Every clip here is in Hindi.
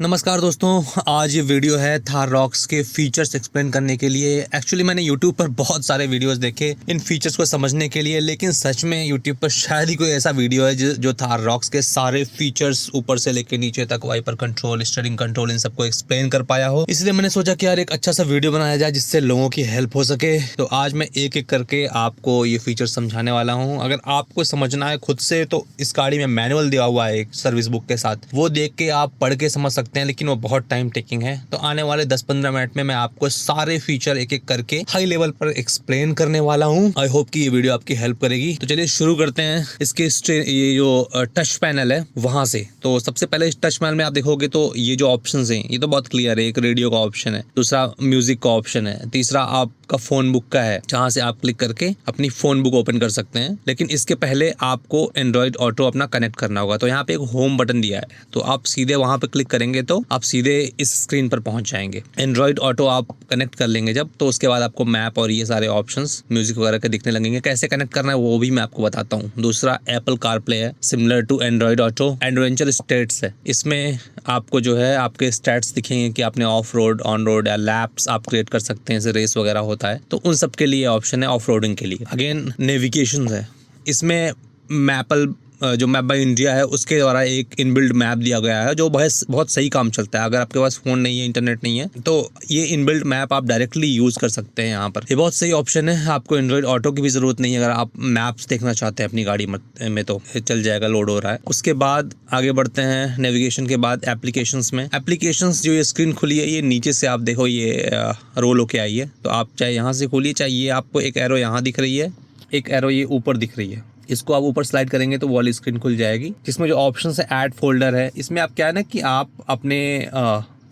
नमस्कार दोस्तों, आज ये वीडियो है थार रॉक्स के फीचर्स एक्सप्लेन करने के लिए। एक्चुअली मैंने YouTube पर बहुत सारे वीडियोस देखे इन फीचर्स को समझने के लिए, लेकिन सच में YouTube पर शायद ही कोई ऐसा वीडियो है जो थार रॉक्स के सारे फीचर्स ऊपर से लेके नीचे तक, वाइपर कंट्रोल, स्टीयरिंग कंट्रोल, इन सबको एक्सप्लेन कर पाया हो। इसलिए मैंने सोचा कि यार एक अच्छा सा वीडियो बनाया जाए जिससे लोगों की हेल्प हो सके। तो आज मैं एक एक करके आपको ये फीचर समझाने वाला हूँ। अगर आपको समझना है खुद से तो इस गाड़ी में मैनुअल दिया हुआ है एक सर्विस बुक के साथ, वो देख के आप पढ़ के समझ सकते हैं, लेकिन वो बहुत टाइम टेकिंग है। तो आने वाले 10-15 मिनट में मैं आपको सारे फीचर एक एक करके हाई लेवल पर एक्सप्लेन करने वाला हूँ। आई होप कि ये वीडियो आपकी हेल्प करेगी। तो चलिए शुरू करते हैं इसके ये जो टच पैनल है वहां से। तो सबसे पहले इस टच पैनल में आप देखोगे तो ये जो ऑप्शंस हैं ये तो बहुत क्लियर है। एक रेडियो का ऑप्शन है, दूसरा म्यूजिक का ऑप्शन है, तीसरा आपका फोन बुक का है जहां से आप क्लिक करके अपनी फोन बुक ओपन कर सकते हैं। लेकिन इसके पहले आपको एंड्रॉइड ऑटो अपना कनेक्ट करना होगा। तो यहाँ पे एक होम बटन दिया है, तो आप सीधे वहां पे क्लिक करेंगे तो आप सीधे इस स्क्रीन पर पहुंच जाएंगे। एंड्रॉइड ऑटो आप कनेक्ट कर लेंगे जब, तो उसके बाद आपको मैप और ये सारे ऑप्शंस म्यूजिक वगैरह के दिखने लगेंगे। कैसे कनेक्ट करना है वो भी मैं आपको बताता हूँ। दूसरा एप्पल कारप्ले है, similar to Android Auto. Adventure states है, इसमें आपको जो है आपके स्टैट्स दिखेंगे कि आपने ऑफ रोड, ऑन रोड या लैप्स आप क्रिएट कर सकते हैं, जैसे रेस वगैरह होता है तो उन सब के लिए ऑप्शन है। ऑफ रोडिंग के लिए अगेन नेविगेशन है, इसमें मैपल जो मैप बाय इंडिया है उसके द्वारा एक इनबिल्ड मैप दिया गया है जो बहुत सही काम चलता है। अगर आपके पास फ़ोन नहीं है, इंटरनेट नहीं है, तो ये इनबिल्ड मैप आप डायरेक्टली यूज़ कर सकते हैं यहाँ पर। ये बहुत सही ऑप्शन है। आपको एंड्रॉइड ऑटो की भी ज़रूरत नहीं है। अगर आप मैप्स देखना चाहते हैं अपनी गाड़ी में तो चल जाएगा, लोड हो रहा है। उसके बाद आगे बढ़ते हैं नेविगेशन के बाद एप्लीकेशंस में। एप्लीकेशंस जो ये स्क्रीन खुली है ये नीचे से आप देखो ये रोल होके आई है। तो आप चाहे यहाँ से खोलिए, चाहे ये आपको एक एरो यहाँ दिख रही है, एक एरो ये ऊपर दिख रही है, इसको आप ऊपर स्लाइड करेंगे तो वो वाली स्क्रीन खुल जाएगी जिसमें जो ऑप्शन है ऐड फोल्डर है। इसमें आप क्या है ना कि आप अपने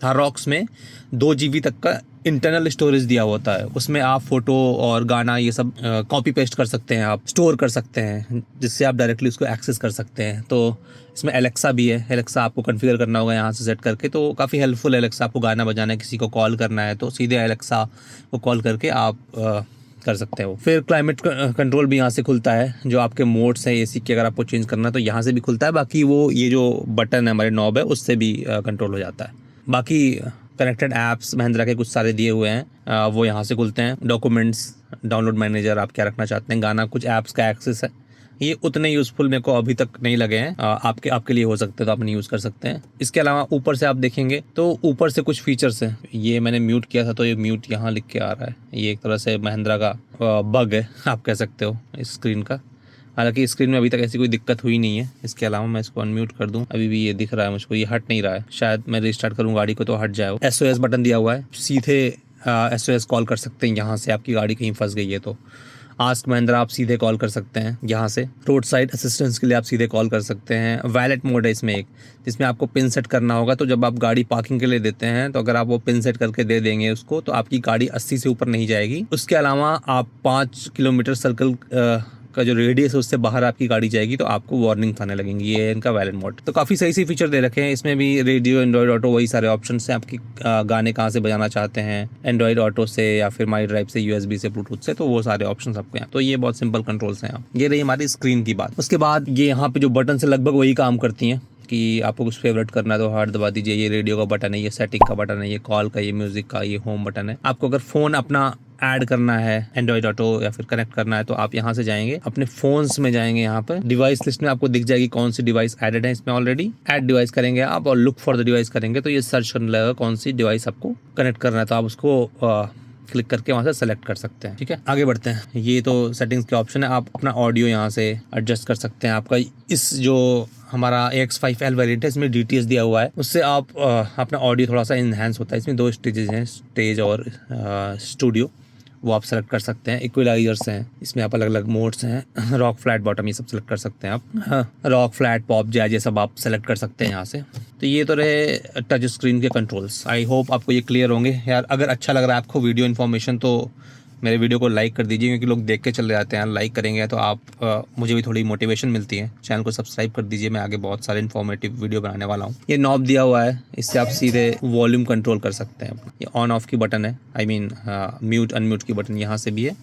थार रॉक्स में 2 GB तक का इंटरनल स्टोरेज दिया होता है। उसमें आप फोटो और गाना ये सब कॉपी पेस्ट कर सकते हैं, आप स्टोर कर सकते हैं, जिससे आप डायरेक्टली उसको एक्सेस कर सकते हैं। तो इसमें एलेक्सा भी है। एलेक्सा आपको कॉन्फ़िगर करना होगा यहाँ से सेट करके, तो काफ़ी हेल्पफुल है एलेक्सा। आपको गाना बजाना है, किसी को कॉल करना है तो सीधे एलेक्सा को कॉल करके आप कर सकते हो। फिर क्लाइमेट कंट्रोल भी यहाँ से खुलता है। जो आपके मोड्स हैं एसी के, अगर आपको चेंज करना है तो यहाँ से भी खुलता है। बाकी वो ये जो बटन है हमारे नॉब है उससे भी कंट्रोल हो जाता है। बाकी कनेक्टेड ऐप्स महिंद्रा के कुछ सारे दिए हुए हैं, वो यहाँ से खुलते हैं। डॉक्यूमेंट्स, डाउनलोड मैनेजर, आप क्या रखना चाहते हैं, गाना, कुछ ऐप्स का एक्सेस है। ये उतने यूज़फुल मेरे को अभी तक नहीं लगे हैं। आपके लिए हो सकते हैं तो आप नहीं यूज़ कर सकते हैं। इसके अलावा ऊपर से आप देखेंगे तो ऊपर से कुछ फीचर्स हैं। ये मैंने म्यूट किया था तो ये म्यूट यहाँ लिख के आ रहा है। ये एक तरह से महिंद्रा का बग है, आप कह सकते हो, इस स्क्रीन का। हालांकि स्क्रीन में अभी तक ऐसी कोई दिक्कत हुई नहीं है। इसके अलावा मैं इसको अनम्यूट कर दूं, अभी भी ये दिख रहा है मुझको, ये हट नहीं रहा है। शायद मैं रिस्टार्ट करूँ गाड़ी को तो हट जाए। SOS बटन दिया हुआ है, सीधे SOS कॉल कर सकते हैं यहाँ से। आपकी गाड़ी कहीं फंस गई है तो आस्क महिंद्रा आप सीधे कॉल कर सकते हैं यहाँ से। रोड साइड असिस्टेंस के लिए आप सीधे कॉल कर सकते हैं। वैलेट मोड है इसमें एक, जिसमें आपको पिन सेट करना होगा। तो जब आप गाड़ी पार्किंग के लिए देते हैं तो अगर आप वो पिन सेट करके दे देंगे उसको, तो आपकी गाड़ी 80 से ऊपर नहीं जाएगी। उसके अलावा आप 5 किलोमीटर सर्कल का जो रेडियस है उससे बाहर आपकी गाड़ी जाएगी तो आपको वार्निंग आने लगेंगी। ये है इनका वैलेट मोड। तो काफ़ी सही फीचर दे रखे हैं इसमें भी। रेडियो, एंड्रॉइड ऑटो, वही सारे ऑप्शन हैं। आपकी गाने कहाँ से बजाना चाहते हैं, एंड्रॉइड ऑटो से या फिर माई ड्राइव से, USB से, ब्लूटूथ से, तो वो सारे ऑप्शन आपको यहाँ। तो ये बहुत सिंपल कंट्रोल्स हैं। ये रही हमारी स्क्रीन की बात। उसके बाद ये यहाँ पे जो बटन से लगभग वही काम करती हैं कि आपको कुछ फेवरेट करना है तो हार्ड दबा दीजिए। ये रेडियो का बटन है, ये सेटिंग का बटन है, ये कॉल का, ये म्यूजिक का, ये होम बटन है। आपको अगर फ़ोन अपना ऐड करना है एंड्रॉइड ऑटो या फिर कनेक्ट करना है तो आप यहाँ से जाएंगे, अपने फोन्स में जाएंगे। यहाँ पर डिवाइस लिस्ट में आपको दिख जाएगी कौन सी डिवाइस एडेड है इसमें ऑलरेडी। ऐड डिवाइस करेंगे आप और लुक फॉर द डिवाइस करेंगे तो ये सर्च करने लगेगा कौन सी डिवाइस आपको कनेक्ट करना है, तो आप उसको क्लिक करके वहाँ से सेलेक्ट कर सकते हैं। ठीक है, आगे बढ़ते हैं। ये तो सेटिंग्स के ऑप्शन है। आप अपना ऑडियो यहाँ से एडजस्ट कर सकते हैं। आपका इस जो हमारा AX5L वेरिएंट है इसमें DTS दिया हुआ है, उससे आप अपना ऑडियो थोड़ा सा इन्हेंस होता है। इसमें 2 स्टेजेस हैं, स्टेज और स्टूडियो, वो आप सेलेक्ट कर सकते हैं। इक्वलाइजर्स हैं, इसमें आप अलग अलग मोड्स हैं। रॉक, फ्लैट, बॉटम, ये सब सेलेक्ट कर सकते हैं आप। रॉक, फ्लैट, पॉप, जैज, ये सब आप सेलेक्ट कर सकते हैं यहाँ से। तो ये तो रहे टच स्क्रीन के कंट्रोल्स। आई होप आपको ये क्लियर होंगे यार। अगर अच्छा लग रहा है आपको वीडियो इन्फॉर्मेशन तो मेरे वीडियो को लाइक कर दीजिए, क्योंकि लोग देख के चले जाते हैं। लाइक करेंगे तो आप मुझे भी थोड़ी मोटिवेशन मिलती है। चैनल को सब्सक्राइब कर दीजिए, मैं आगे बहुत सारे इन्फॉर्मेटिव वीडियो बनाने वाला हूँ। ये नॉब दिया हुआ है, इससे आप सीधे वॉल्यूम कंट्रोल कर सकते हैं। ये ऑन ऑफ की बटन है, आई मीन म्यूट अनम्यूट की बटन यहाँ से भी है।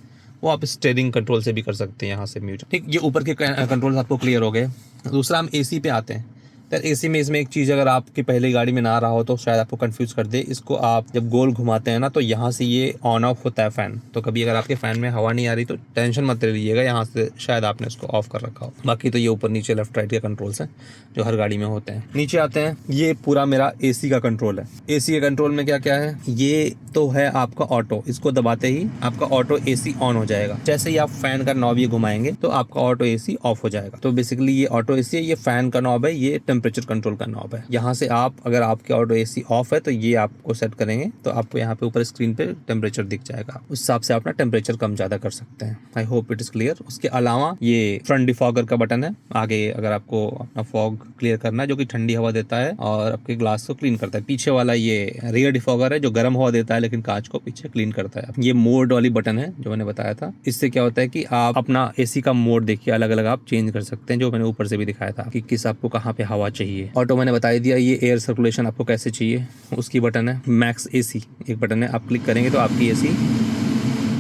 वो आप स्टीयरिंग कंट्रोल से भी कर सकते हैं यहाँ से म्यूट। ठीक, ये ऊपर के कंट्रोल्स आपको क्लियर हो गए। दूसरा हम AC पे आते हैं। तो एसी में इसमें एक चीज़ अगर आपकी पहले गाड़ी में ना रहा हो तो शायद आपको कंफ्यूज कर दे, इसको आप जब गोल घुमाते हैं ना तो यहाँ से ये ऑन ऑफ होता है फ़ैन। तो कभी अगर आपके फ़ैन में हवा नहीं आ रही तो टेंशन मत लीजिएगा, यहाँ से शायद आपने इसको ऑफ कर रखा हो। बाकी तो ये ऊपर नीचे लेफ्ट राइट के कंट्रोल्स हैं जो हर गाड़ी में होते हैं। नीचे आते हैं, ये पूरा मेरा एसी का कंट्रोल है। एसी के कंट्रोल में क्या क्या है, ये तो है आपका ऑटो, इसको दबाते ही आपका ऑटो एसी ऑन हो जाएगा। जैसे ही आप फैन का नॉब ये घुमाएंगे तो आपका ऑटो एसी ऑफ हो जाएगा। तो बेसिकली ये ऑटो एसी है, ये फैन का नॉब है, ये टेम्परेचर कंट्रोल का नॉब है। यहाँ से आप अगर आपके ऑटो एसी ऑफ है तो ये आपको सेट करेंगे तो आपको यहाँ पे ऊपर स्क्रीन पे टेम्परेचर दिख जाएगा, उस हिसाब से अपना टेम्परेचर कम ज्यादा कर सकते हैं। I hope it is clear. उसके अलावा ये फ्रंट डिफॉगर का बटन है, आगे अगर आपको अपना फॉग क्लियर करना है जो कि ठंडी हवा देता है और आपके ग्लास को क्लीन करता है। पीछे वाला ये रियर डिफॉगर है जो गर्म हवा देता है लेकिन कांच को पीछे क्लीन करता है। ये मोड वाली बटन है जो मैंने बताया था, इससे क्या होता है कि आप अपना एसी का मोड देखिए अलग अलग आप चेंज कर सकते हैं, जो मैंने ऊपर से भी दिखाया था कि किस आपको कहाँ पे हवा चाहिए। ऑटो मैंने बता दिया, ये एयर सर्कुलेशन आपको कैसे चाहिए उसकी बटन है। मैक्स एसी एक बटन है, आप क्लिक करेंगे तो आपकी एसी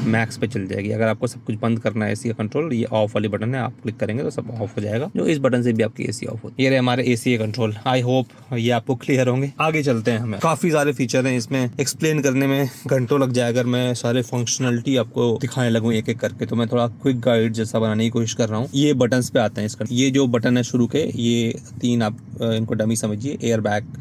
मैक्स पे चल जाएगी। अगर आपको सब कुछ बंद करना है एसी का कंट्रोल, ये ऑफ वाली बटन है, आप क्लिक करेंगे तो सब ऑफ हो जाएगा, जो इस बटन से भी आपकी एसी ऑफ होती है। ये रहे हमारे एसी के कंट्रोल। आई होप ये आपको क्लियर होंगे। आगे चलते हैं, हमें काफी सारे फीचर हैं, इसमें एक्सप्लेन करने में घंटों लग जाए अगर मैं सारे फंक्शनलिटी आपको दिखाने लगूँ एक एक करके। तो मैं थोड़ा क्विक गाइड जैसा बनाने की कोशिश कर रहा हूँ। ये बटन पे आते हैं इसका, ये जो बटन है शुरू के, ये 3 आप इनको डमी समझिए। एयर बैग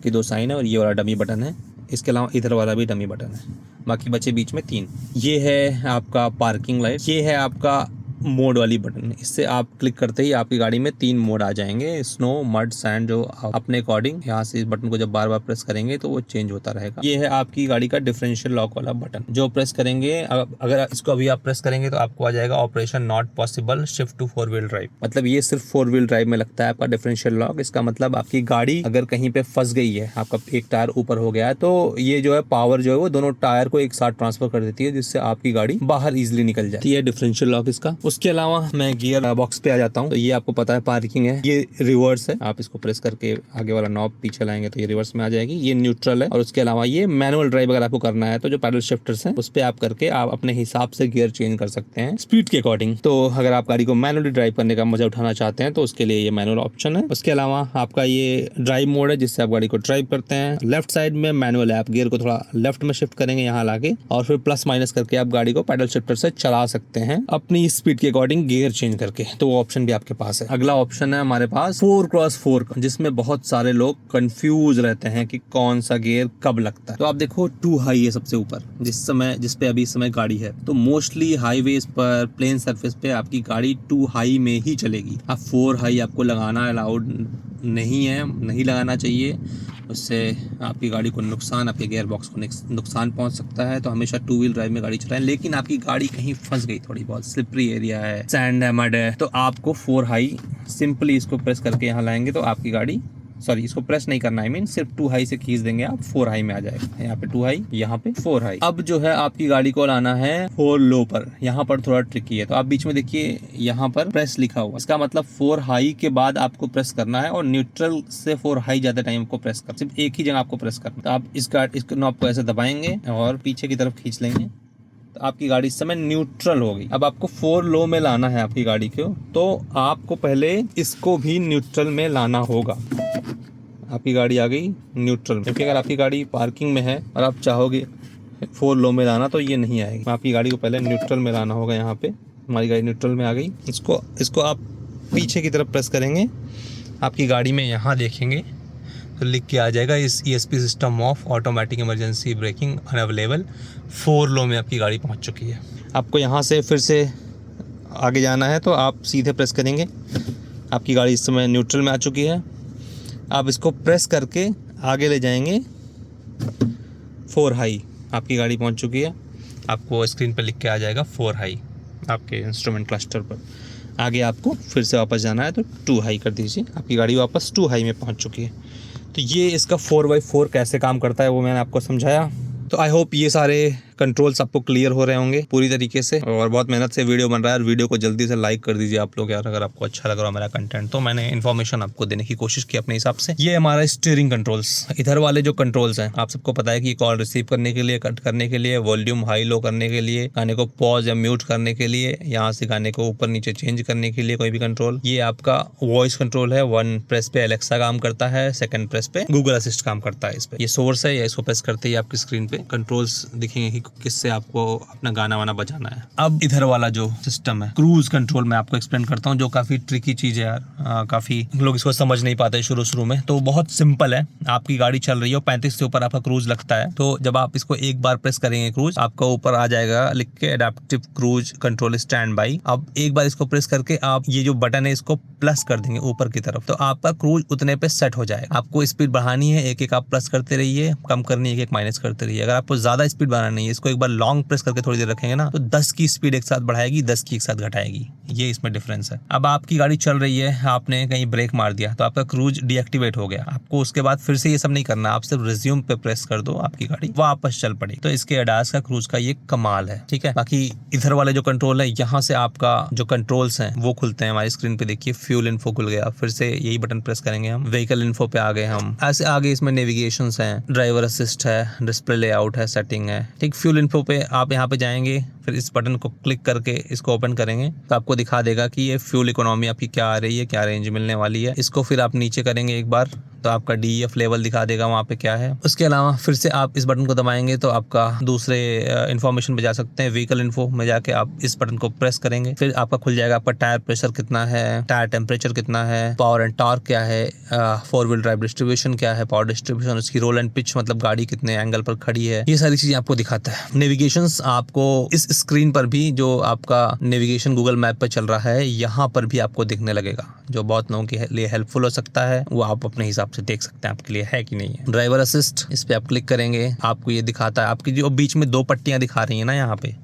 की 2 साइन है और ये वाला डमी बटन है। इसके अलावा इधर वाला भी डमी बटन है, बाकी बचे बीच में 3। ये है आपका पार्किंग लाइट, ये है आपका मोड वाली बटन। इससे आप क्लिक करते ही आपकी गाड़ी में 3 मोड आ जाएंगे, स्नो, मड, सैंड, जो अपने अकॉर्डिंग। यहाँ से इस बटन को जब बार बार प्रेस करेंगे तो वो चेंज होता रहेगा। ये है आपकी गाड़ी का डिफरेंशियल लॉक वाला बटन, जो प्रेस करेंगे, अगर इसको अभी आप प्रेस करेंगे तो आपको आ जाएगा operation not possible, shift to 4 wheel drive. मतलब ये सिर्फ 4 व्हील ड्राइव में लगता है आपका डिफरेंशियल लॉक। इसका मतलब आपकी गाड़ी अगर कहीं पे फंस गई है, आपका एक टायर ऊपर हो गया है, तो ये जो है पावर जो है वो दोनों टायर को एक साथ ट्रांसफर कर देती है, जिससे आपकी गाड़ी बाहर इजिली निकल जाती है। डिफरेंशियल लॉक इसका। उसके अलावा मैं गियर बॉक्स पे आ जाता हूँ। तो ये आपको पता है पार्किंग है, ये रिवर्स है, आप इसको प्रेस करके आगे वाला नॉब पीछे लाएंगे तो ये रिवर्स में आ जाएगी। ये न्यूट्रल है। और उसके अलावा ये मैनुअल ड्राइव अगर आपको करना है तो जो पैडल शिफ्टर्स हैं उस पे आप करके आप अपने हिसाब से गियर चेंज कर सकते हैं स्पीड के अकॉर्डिंग। तो अगर आप गाड़ी को मैनुअली ड्राइव करने का मजा उठाना चाहते हैं तो उसके लिए ये मैनुअल ऑप्शन है। उसके अलावा आपका ये ड्राइव मोड है जिससे आप गाड़ी को ड्राइव करते हैं। लेफ्ट साइड में मैनुअल है, आप गियर को थोड़ा लेफ्ट में शिफ्ट करेंगे यहाँ लाके, और फिर प्लस माइनस करके आप गाड़ी को पैडल शिफ्टर से चला सकते हैं अपनी स्पीड के अकॉर्डिंग गियर चेंज करके। तो वो ऑप्शन भी आपके पास है। अगला ऑप्शन है हमारे पास 4x4 का, जिसमें बहुत सारे लोग कंफ्यूज रहते हैं कि कौन सा गियर कब लगता है। तो आप देखो 2 हाई है सबसे ऊपर, जिस पे अभी इस समय गाड़ी है। तो मोस्टली हाईवेज पर, प्लेन सरफेस पे आपकी गाड़ी 2 हाई में ही चलेगी। अब 4 हाई आपको लगाना अलाउड नहीं है, नहीं लगाना चाहिए, उससे आपकी गाड़ी को नुकसान, आपके गियर बॉक्स को नुकसान पहुंच सकता है। तो हमेशा 2 व्हील ड्राइव में गाड़ी चलाएं। लेकिन आपकी गाड़ी कहीं फंस गई, थोड़ी बहुत स्लिपरी एरिया है, सैंड है, मड है, तो आपको 4 हाई सिंपली इसको प्रेस करके यहाँ लाएंगे तो आपकी गाड़ी, सॉरी इसको प्रेस नहीं करना, आई मीन सिर्फ 2 हाई से खींच देंगे आप, 4 हाई में आ जाएगा। यहाँ पे 2 हाई, यहाँ पे 4 हाई। अब जो है आपकी गाड़ी को लाना है 4 लो पर। यहाँ पर थोड़ा ट्रिकी है, तो आप बीच में देखिए यहाँ पर प्रेस लिखा हुआ, इसका मतलब 4 हाई के बाद आपको प्रेस करना है, और न्यूट्रल से 4 हाई ज्यादा टाइम आपको प्रेस कर, सिर्फ एक ही जगह आपको प्रेस करना। तो आप इस नॉब को ऐसे दबाएंगे और पीछे की तरफ खींच लेंगे तो आपकी गाड़ी इस समय न्यूट्रल हो गई। अब आपको 4 लो में लाना है आपकी गाड़ी को, तो आपको पहले इसको भी न्यूट्रल में लाना होगा। आपकी गाड़ी आ गई न्यूट्रल में, क्योंकि अगर आपकी गाड़ी पार्किंग में है और आप चाहोगे 4 लो में लाना तो ये नहीं आएगी। आपकी गाड़ी को पहले न्यूट्रल में लाना होगा। यहाँ पे हमारी गाड़ी न्यूट्रल में आ गई। इसको आप पीछे की तरफ प्रेस करेंगे, आपकी गाड़ी में यहाँ देखेंगे तो लिख के आ जाएगा इस ESP system of, automatic emergency breaking unavailable. 4 लो में आपकी गाड़ी पहुँच चुकी है। आपको यहाँ से फिर से आगे जाना है तो आप सीधे प्रेस करेंगे, आपकी गाड़ी इस समय न्यूट्रल में आ चुकी है। आप इसको प्रेस करके आगे ले जाएंगे 4 हाई, आपकी गाड़ी पहुंच चुकी है। आपको स्क्रीन पर लिख के आ जाएगा 4 हाई आपके इंस्ट्रूमेंट क्लस्टर पर। आगे आपको फिर से वापस जाना है तो 2 हाई कर दीजिए, आपकी गाड़ी वापस 2 हाई में पहुंच चुकी है। तो ये इसका 4x4 कैसे काम करता है वो मैंने आपको समझाया। तो आई होप ये सारे कंट्रोल्स आपको क्लियर हो रहे होंगे पूरी तरीके से, और बहुत मेहनत से वीडियो बन रहा है। वीडियो को जल्दी से लाइक कर दीजिए आप लोग यार, अगर आपको अच्छा लग रहा है मेरा कंटेंट तो। मैंने इन्फॉर्मेशन आपको देने की कोशिश की अपने हिसाब से। ये हमारा स्टीयरिंग कंट्रोल्स, इधर वाले जो कंट्रोल्स हैं आप सबको पता है कि कॉल रिसीव करने के लिए, कट करने के लिए, वॉल्यूम हाई लो करने के लिए, गाने को पॉज या म्यूट करने के लिए, यहाँ से गाने को ऊपर नीचे चेंज करने के लिए कोई भी कंट्रोल। ये आपका वॉइस कंट्रोल है, 1 प्रेस पे एलेक्सा काम करता है, 2nd प्रेस पे गूगल असिस्ट काम करता है। इस पे ये सोर्स है, या इसको प्रेस करते ही आपकी स्क्रीन पे कंट्रोल्स दिखेंगे कि किससे आपको अपना गाना वाना बजाना है। अब इधर वाला जो सिस्टम है क्रूज कंट्रोल, मैं आपको एक्सप्लेन करता हूँ, जो काफी ट्रिकी चीज है यार। काफी लोग इसको समझ नहीं पाते शुरू में। तो बहुत सिंपल है, आपकी गाड़ी चल रही है, 35 से ऊपर आपका क्रूज लगता है, तो जब आप इसको एक बार प्रेस करेंगे क्रूज, आपका ऊपर आ जाएगा लिख के adaptive cruise control stand by. अब एक बार इसको प्रेस करके आप ये जो बटन है इसको प्लस कर देंगे ऊपर की तरफ, तो आपका क्रूज उतने पे सेट हो जाएगा। आपको स्पीड बढ़ानी है, एक आप प्लस करते रहिए, कम करनी है एक माइनस करते रहिए। अगर आपको ज्यादा स्पीड बढ़ानी है, इसको एक बार लॉन्ग प्रेस करके थोड़ी देर रखेंगे ना, तो 10 की स्पीड एक साथ बढ़ाएगी, 10 की एक साथ घटाएगी। ये इसमें डिफरेंस है। अब आपकी गाड़ी चल रही है, आपने कहीं ब्रेक मार दिया तो आपका क्रूज डीएक्टिवेट हो गया। आपको उसके बाद फिर से ये सब नहीं करना, आप सिर्फ रिज्यूम पे प्रेस कर दो, आपकी गाड़ी वापस चल पड़ी। तो इसके एडास का क्रूज का ये कमाल है, ठीक है। बाकी इधर वाले जो कंट्रोल है, यहाँ से आपका जो कंट्रोल्स हैं वो खुलते हैं। हमारी स्क्रीन पे देखिए फ्यूल इन्फो खुल गया, फिर से यही बटन प्रेस करेंगे हम, व्हीकल इन्फो पे आ गए हम। ऐसे आगे इसमें नेविगेशंस हैं, ड्राइवर असिस्ट है, डिस्प्ले लेआउट है, सेटिंग है, ठीक। फ्यूल इन्फो पे आप यहाँ पे जाएंगे, फिर इस बटन को क्लिक करके इसको ओपन करेंगे तो आपको दिखा देगा कि ये फ्यूल इकोनॉमी आपकी क्या आ रही है, क्या रेंज मिलने वाली है। इसको फिर आप नीचे करेंगे एक बार तो आपका DEF लेवल दिखा देगा वहाँ पे क्या है। उसके अलावा फिर से आप इस बटन को दबाएंगे तो आपका दूसरे इन्फॉर्मेशन पे जा सकते हैं। व्हीकल इन्फो में जाके आप इस बटन को प्रेस करेंगे, फिर आपका खुल जाएगा आपका टायर प्रेशर कितना है, टायर टेम्परेचर कितना है, पावर एंड टॉर्क क्या है, 4 व्हील ड्राइव डिस्ट्रीब्यूशन क्या है, पावर डिस्ट्रीब्यूशन, उसकी रोल एंड पिच, मतलब गाड़ी कितने एंगल पर खड़ी है, ये सारी चीजें आपको दिखाता है। नेविगेशंस आपको इस स्क्रीन पर भी, जो आपका नेविगेशन गूगल मैप पर चल रहा है, यहाँ पर भी आपको दिखने लगेगा, जो बहुत लोगों के लिए हेल्पफुल हो सकता है। वो आप अपने हिसाब से देख सकते हैं आपके लिए है कि नहीं है। ड्राइवर असिस्ट, इस पे आप क्लिक करेंगे, आपको ये दिखाता है, आपकी जो बीच में 2 पट्टियां दिखा रही है ना, यहाँ पे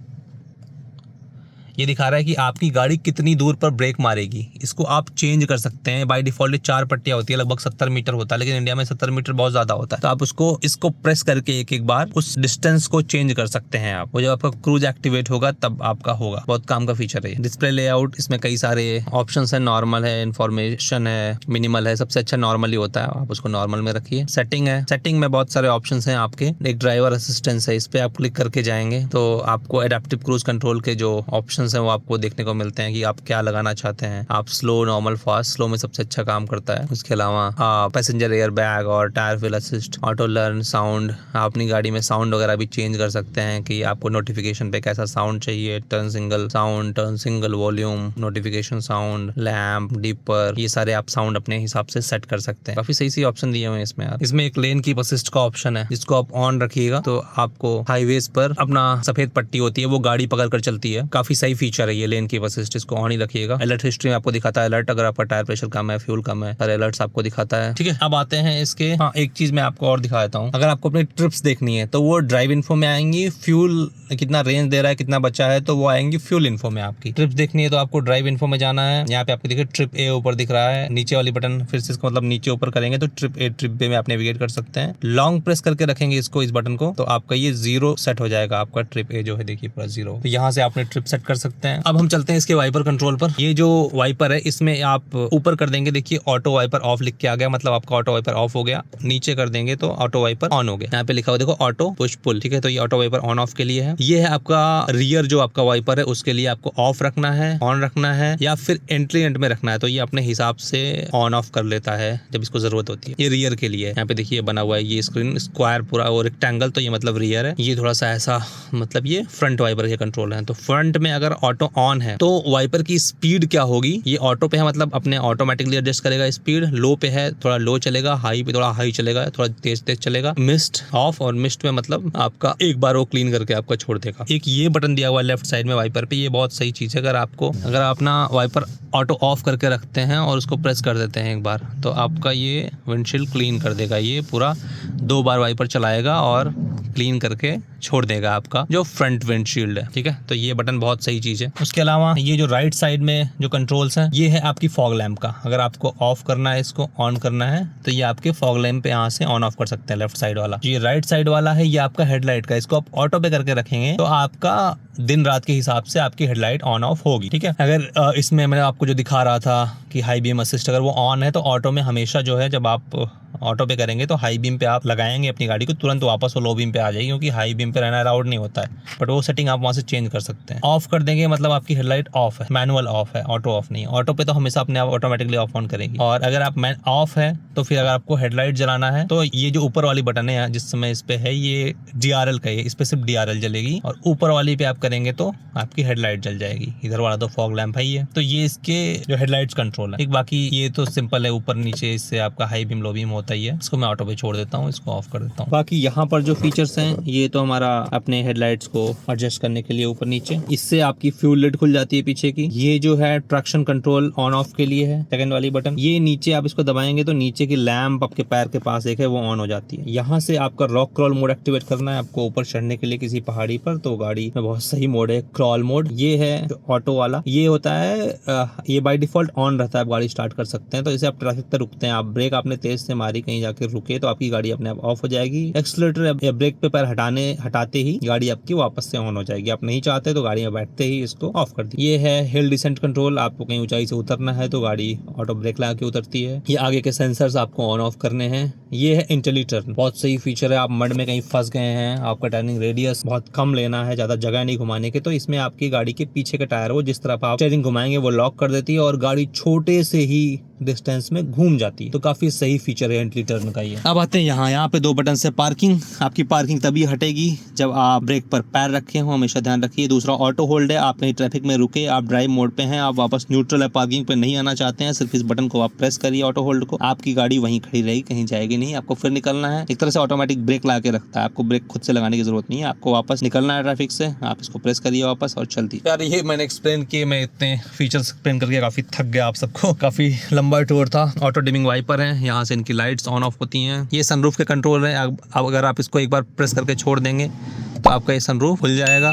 ये दिखा रहा है कि आपकी गाड़ी कितनी दूर पर ब्रेक मारेगी। इसको आप चेंज कर सकते हैं। बाय डिफॉल्ट 4 पट्टियां होती है, लगभग 70 मीटर होता है, लेकिन इंडिया में 70 मीटर बहुत ज्यादा होता है। तो आप इसको प्रेस करके एक बार उस डिस्टेंस को चेंज कर सकते हैं आप। वो जब आपका क्रूज एक्टिवेट होगा तब आपका होगा। बहुत काम का फीचर है। डिस्प्ले लेआउट, इसमें कई सारे ऑप्शंस है, नॉर्मल है, इन्फॉर्मेशन है, मिनिमल है। सबसे अच्छा नॉर्मल ही होता है, आप उसको नॉर्मल में रखिए। सेटिंग है, सेटिंग में बहुत सारे ऑप्शन है आपके। एक ड्राइवर असिस्टेंस है, इस पे आप क्लिक करके जाएंगे तो आपको एडेप्टिव क्रूज कंट्रोल के जो ऑप्शन है वो आपको देखने को मिलते हैं कि आप क्या लगाना चाहते हैं। आप स्लो, नॉर्मल, फास्ट। स्लो में सबसे अच्छा काम करता है। उसके अलावा पैसेंजर एयर बैग और tyre wheel assist, auto learn sound, आप अपनी गाड़ी में साउंड वगैरह भी चेंज कर सकते हैं कि आपको नोटिफिकेशन पे कैसा साउंड चाहिए। Turn signal sound, turn signal volume, notification sound, lamp, dipper, ये सारे आप साउंड अपने हिसाब से सेट कर सकते हैं। काफी सही ऑप्शन दिए हुए हैं इसमें यार। इसमें एक लेन कीप असिस्ट का ऑप्शन है, जिसको आप ऑन रखिएगा तो आपको हाईवेज पर अपना सफेद पट्टी होती है वो गाड़ी पकड़ कर चलती है। काफी सही फीचर है ये लेन कीप असिस्ट, इसको ऑन ही रखिएगा। अलर्ट हिस्ट्री में आपको दिखाता है अलर्ट, अगर आपका टायर प्रेशर कम है, फ्यूल कम है, सारे अलर्ट्स आपको दिखाता है। ठीक है, अब आते हैं इसके, हाँ एक चीज मैं आपको और दिखा देता हूँ। अगर आपको अपनी ट्रिप्स देखनी है तो वो ड्राइव इन्फो में आएंगी। फ्यूल कितना रेंज दे रहा है, कितना बचा है, तो वो आएंगी फ्यूल इन्फो में। आपकी ट्रिप्स देखनी है तो आपको ड्राइव इन्फो में जाना है। यहाँ पे आपको देखिए ट्रिप ए ऊपर दिख रहा है, नीचे वाली बटन फिर से इसको मतलब नीचे ऊपर करेंगे तो ट्रिप ए, ट्रिप बी में आप नेविगेट कर सकते हैं। लॉन्ग प्रेस करके रखेंगे इसको, इस बटन को, तो आपका ये 0 सेट हो जाएगा। आपका ट्रिप ए जो है देखिए पूरा 0, तो यहाँ से आपने ट्रिप सेट कर सकते हैं। अब हम चलते हैं इसके वाइपर कंट्रोल पर। ये जो वाइपर है इसमें आप ऊपर कर देंगे, देखिए ऑटो वाइपर ऑफ लिख के आ गया, मतलब आपका ऑटो वाइपर ऑफ हो गया। नीचे कर देंगे तो ऑटो वाइपर ऑन हो गया। यहाँ पे लिखा हुआ देखो ऑटो पुश पुल, ठीक है, तो ये ऑटो वाइपर ऑन ऑफ के लिए है। ये है आपका रियर जो आपका वाइपर है, उसके लिए आपको ऑफ रखना है, ऑन रखना है, या फिर एंट्री एंड में रखना है, तो ये अपने हिसाब से ऑन ऑफ कर लेता है जब इसको जरूरत होती है। ये रियर के लिए यहाँ पे देखिए बना हुआ है ये स्क्रीन स्क्वायर पूरा और रेक्टेंगल, तो ये मतलब रियर है। ये थोड़ा सा ऐसा मतलब ये फ्रंट वाइपर के कंट्रोल है। तो फ्रंट में अगर ऑटो ऑन है तो वाइपर की स्पीड क्या होगी, ये ऑटो पे है मतलब अपने ऑटोमेटिकली एडजस्ट करेगा स्पीड। लो पे है थोड़ा लो चलेगा, हाई पे थोड़ा हाई चलेगा, थोड़ा तेज तेज चलेगा। मिस्ट ऑफ, और मिस्ट में मतलब आपका एक बार वो क्लीन करके आपका छोड़ देगा। एक ये बटन दिया हुआ है लेफ्ट साइड में वाइपर पे, ये बहुत सही चीज है। अगर आप अपना वाइपर ऑटो ऑफ करके रखते हैं और उसको प्रेस कर देते हैं एक बार, तो आपका ये विंडशील्ड क्लीन कर देगा। ये पूरा 2 बार वाइपर चलाएगा और क्लीन करके छोड़ देगा आपका जो फ्रंट विंडशील्ड है। ठीक है, तो ये बटन बहुत सही चीज है। उसके अलावा ये जो राइट साइड में जो कंट्रोल्स हैं, ये है आपकी फॉग लैंप का। अगर आपको ऑफ करना है, इसको ऑन करना है, तो ये आपके फॉग लैंप पे यहाँ से ऑन ऑफ कर सकते हैं। लेफ्ट साइड वाला, ये राइट साइड वाला है, ये आपका हेडलाइट का। इसको आप ऑटो पे करके रखेंगे तो आपका दिन रात के हिसाब से आपकी हेडलाइट ऑन ऑफ होगी। ठीक है, अगर इसमें मैंने आपको जो दिखा रहा था कि हाई बीम असिस्ट, अगर वो ऑन है तो ऑटो में हमेशा जो है, जब आप ऑटो पे करेंगे तो हाई बीम पे आप लगाएंगे अपनी गाड़ी को, तुरंत वापस वो लो बीम पे आ जाएगी, क्योंकि हाई बीम पे रहना अलाउड नहीं होता है। बट वो सेटिंग आप वहाँ से चेंज कर सकते हैं। ऑफ कर देंगे मतलब आपकी हेडलाइट ऑफ है, मैनुअल ऑफ है, ऑटो ऑफ नहीं है। ऑटो पे तो हमेशा अपने आप ऑटोमेटिकली ऑफ ऑन करेगी। और अगर आप ऑफ है तो फिर अगर आपको हेडलाइट जलाना है तो ये जो ऊपर वाली बटन है जिस समय इस पे है, ये DRL का है, इस पे सिर्फ DRL जलेगी, और ऊपर वाली पे आप करेंगे तो आपकी हेडलाइट जल जाएगी। इधर वाला तो फॉग लैंप है ही है। तो ये इसके जो हेडलाइट्स कंट्रोल है। एक बाकी ये तो सिंपल है, ऊपर नीचे इससे आपका हाई बीम लो बीम होता ही है। इसको मैं ऑटो पे छोड़ देता हूँ, इसको ऑफ कर देता हूँ। बाकी यहाँ पर जो फीचर्स हैं, ये तो हमारा अपने हेडलाइट्स को एडजस्ट करने के लिए ऊपर नीचे, इससे आपकी फ्यूल लिड खुल जाती है पीछे की। ये जो है ट्रैक्शन कंट्रोल ऑन ऑफ के लिए है, सेकंड वाली बटन। ये नीचे आप इसको दबाएंगे तो नीचे की लैंप आपके पैर के पास एक है, वो ऑन हो जाती है। यहाँ से आपका रॉक क्रॉल मोड एक्टिवेट करना है आपको ऊपर चढ़ने के लिए किसी पहाड़ी पर, तो गाड़ी में बहुत सही मोड है क्रॉल मोड। ये है ऑटो वाला, ये होता है ये बाय डिफॉल्ट ऑन रहता है, आप गाड़ी स्टार्ट कर सकते हैं। तो जैसे आप ट्रैफिक पे रुकते हैं, आप ब्रेक आपने तेज से मारी, कहीं जाके रुके, तो आपकी गाड़ी अपने आप ऑफ हो जाएगी। एक्सीलरेटर या ब्रेक पे पैर हटाते ही गाड़ी आपकी वापस से ऑन हो जाएगी। आप नहीं चाहते तो गाड़ी में बैठते ही इसको ऑफ कर दी। ये है हिल डिसेंट कंट्रोल, आपको कहीं ऊंचाई से उतरना है तो गाड़ी ऑटो ब्रेक लगा के उतरती है। ये आगे के सेंसर्स आपको ऑन ऑफ करने हैं। ये है इंटेलीटर्न, बहुत सही फीचर है। आप मड में कहीं फंस गए हैं, आपका टर्निंग रेडियस बहुत कम लेना है, ज्यादा जगह नहीं घुमाने के, तो इसमें आपकी गाड़ी के पीछे के टायर, वो जिस तरफ आप स्टीयरिंग घुमाएंगे वो लॉक कर देती है और गाड़ी छोटे से ही डिस्टेंस में घूम जाती है। तो काफी सही फीचर है इंटेलीटर्न का ये। अब आते हैं यहाँ पे 2 बटन से पार्किंग। आपकी पार्किंग तभी हटेगी जब आप ब्रेक पर पैर रखे हो, हमेशा ध्यान रखिए। दूसरा ऑटो होल्ड है, आप कहीं ट्रैफिक में रुके, आप ड्राइव मोड पे हैं, आप वापस न्यूट्रल है, पार्किंग पे नहीं आना चाहते हैं, सिर्फ इस बटन को आप प्रेस करिए ऑटो होल्ड को, आपकी गाड़ी वहीं खड़ी रहेगी, कहीं जाएगी नहीं। आपको फिर निकलना है, एक तरह से ऑटोमेटिक ब्रेक ला के रखता है, आपको ब्रेक खुद से लगाने की जरूरत नहीं है। आपको वापस निकलना है ट्रैफिक से, आप इसको प्रेस करिए वापस और चलती। यार ये मैंने एक्सप्लेन किए, मैं इतने फीचर्स एक्सप्लेन करके काफी थक गया आप सबको, काफी लंबा टूर था। ऑटो डिमिंग वाइपर है, यहाँ से इनकी लाइट्स ऑन ऑफ होती हैं। ये सनरूफ के कंट्रोल है, अब अगर आप इसको एक बार प्रेस करके छोड़ देंगे तो आपका ये सनरूफ खुल जाएगा।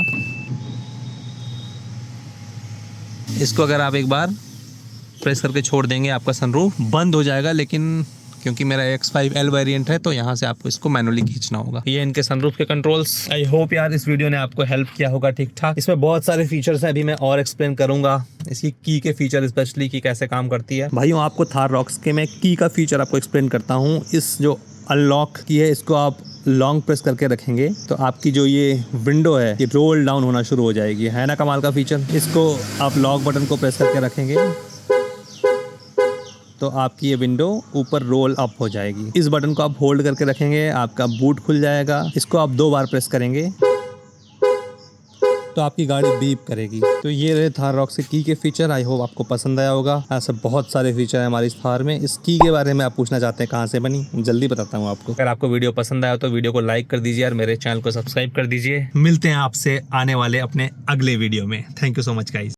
इसको अगर आप एक बार प्रेस करके छोड़ देंगे आपका सनरूफ बंद हो जाएगा, लेकिन क्योंकि मेरा X5L वेरिएंट है तो यहाँ से आपको इसको मैनुअली खींचना होगा। ये इनके सनरूफ के कंट्रोल्स। आई होप यार इस वीडियो ने आपको हेल्प किया होगा ठीक ठाक। इसमें बहुत सारे फीचर्स हैं, अभी मैं और एक्सप्लेन करूंगा इसकी की के फीचर, स्पेशली की कैसे काम करती है। भाइयों आपको थार रॉक्स के मैं की का फीचर आपको एक्सप्लेन करता हूँ। इस जो अनलॉक की है, इसको आप लॉन्ग प्रेस करके रखेंगे तो आपकी जो ये विंडो है ये रोल डाउन होना शुरू हो जाएगी, है ना कमाल का फीचर। इसको आप लॉक बटन को प्रेस करके रखेंगे तो आपकी ये विंडो ऊपर रोल अप हो जाएगी। इस बटन को आप होल्ड करके रखेंगे, आपका बूट खुल जाएगा। इसको आप 2 बार प्रेस करेंगे तो आपकी गाड़ी बीप करेगी। तो ये रहे थार रॉक्स की के फीचर। आई होप आपको पसंद आया होगा। ऐसे बहुत सारे फीचर है हमारी इस थार में। इस की के बारे में आप पूछना चाहते हैं कहाँ से बनी, जल्दी बताता हूँ आपको। अगर आपको वीडियो पसंद आया तो वीडियो को लाइक कर दीजिए और मेरे चैनल को सब्सक्राइब कर दीजिए। मिलते हैं आपसे आने वाले अपने अगले वीडियो में। Thank you so much guys.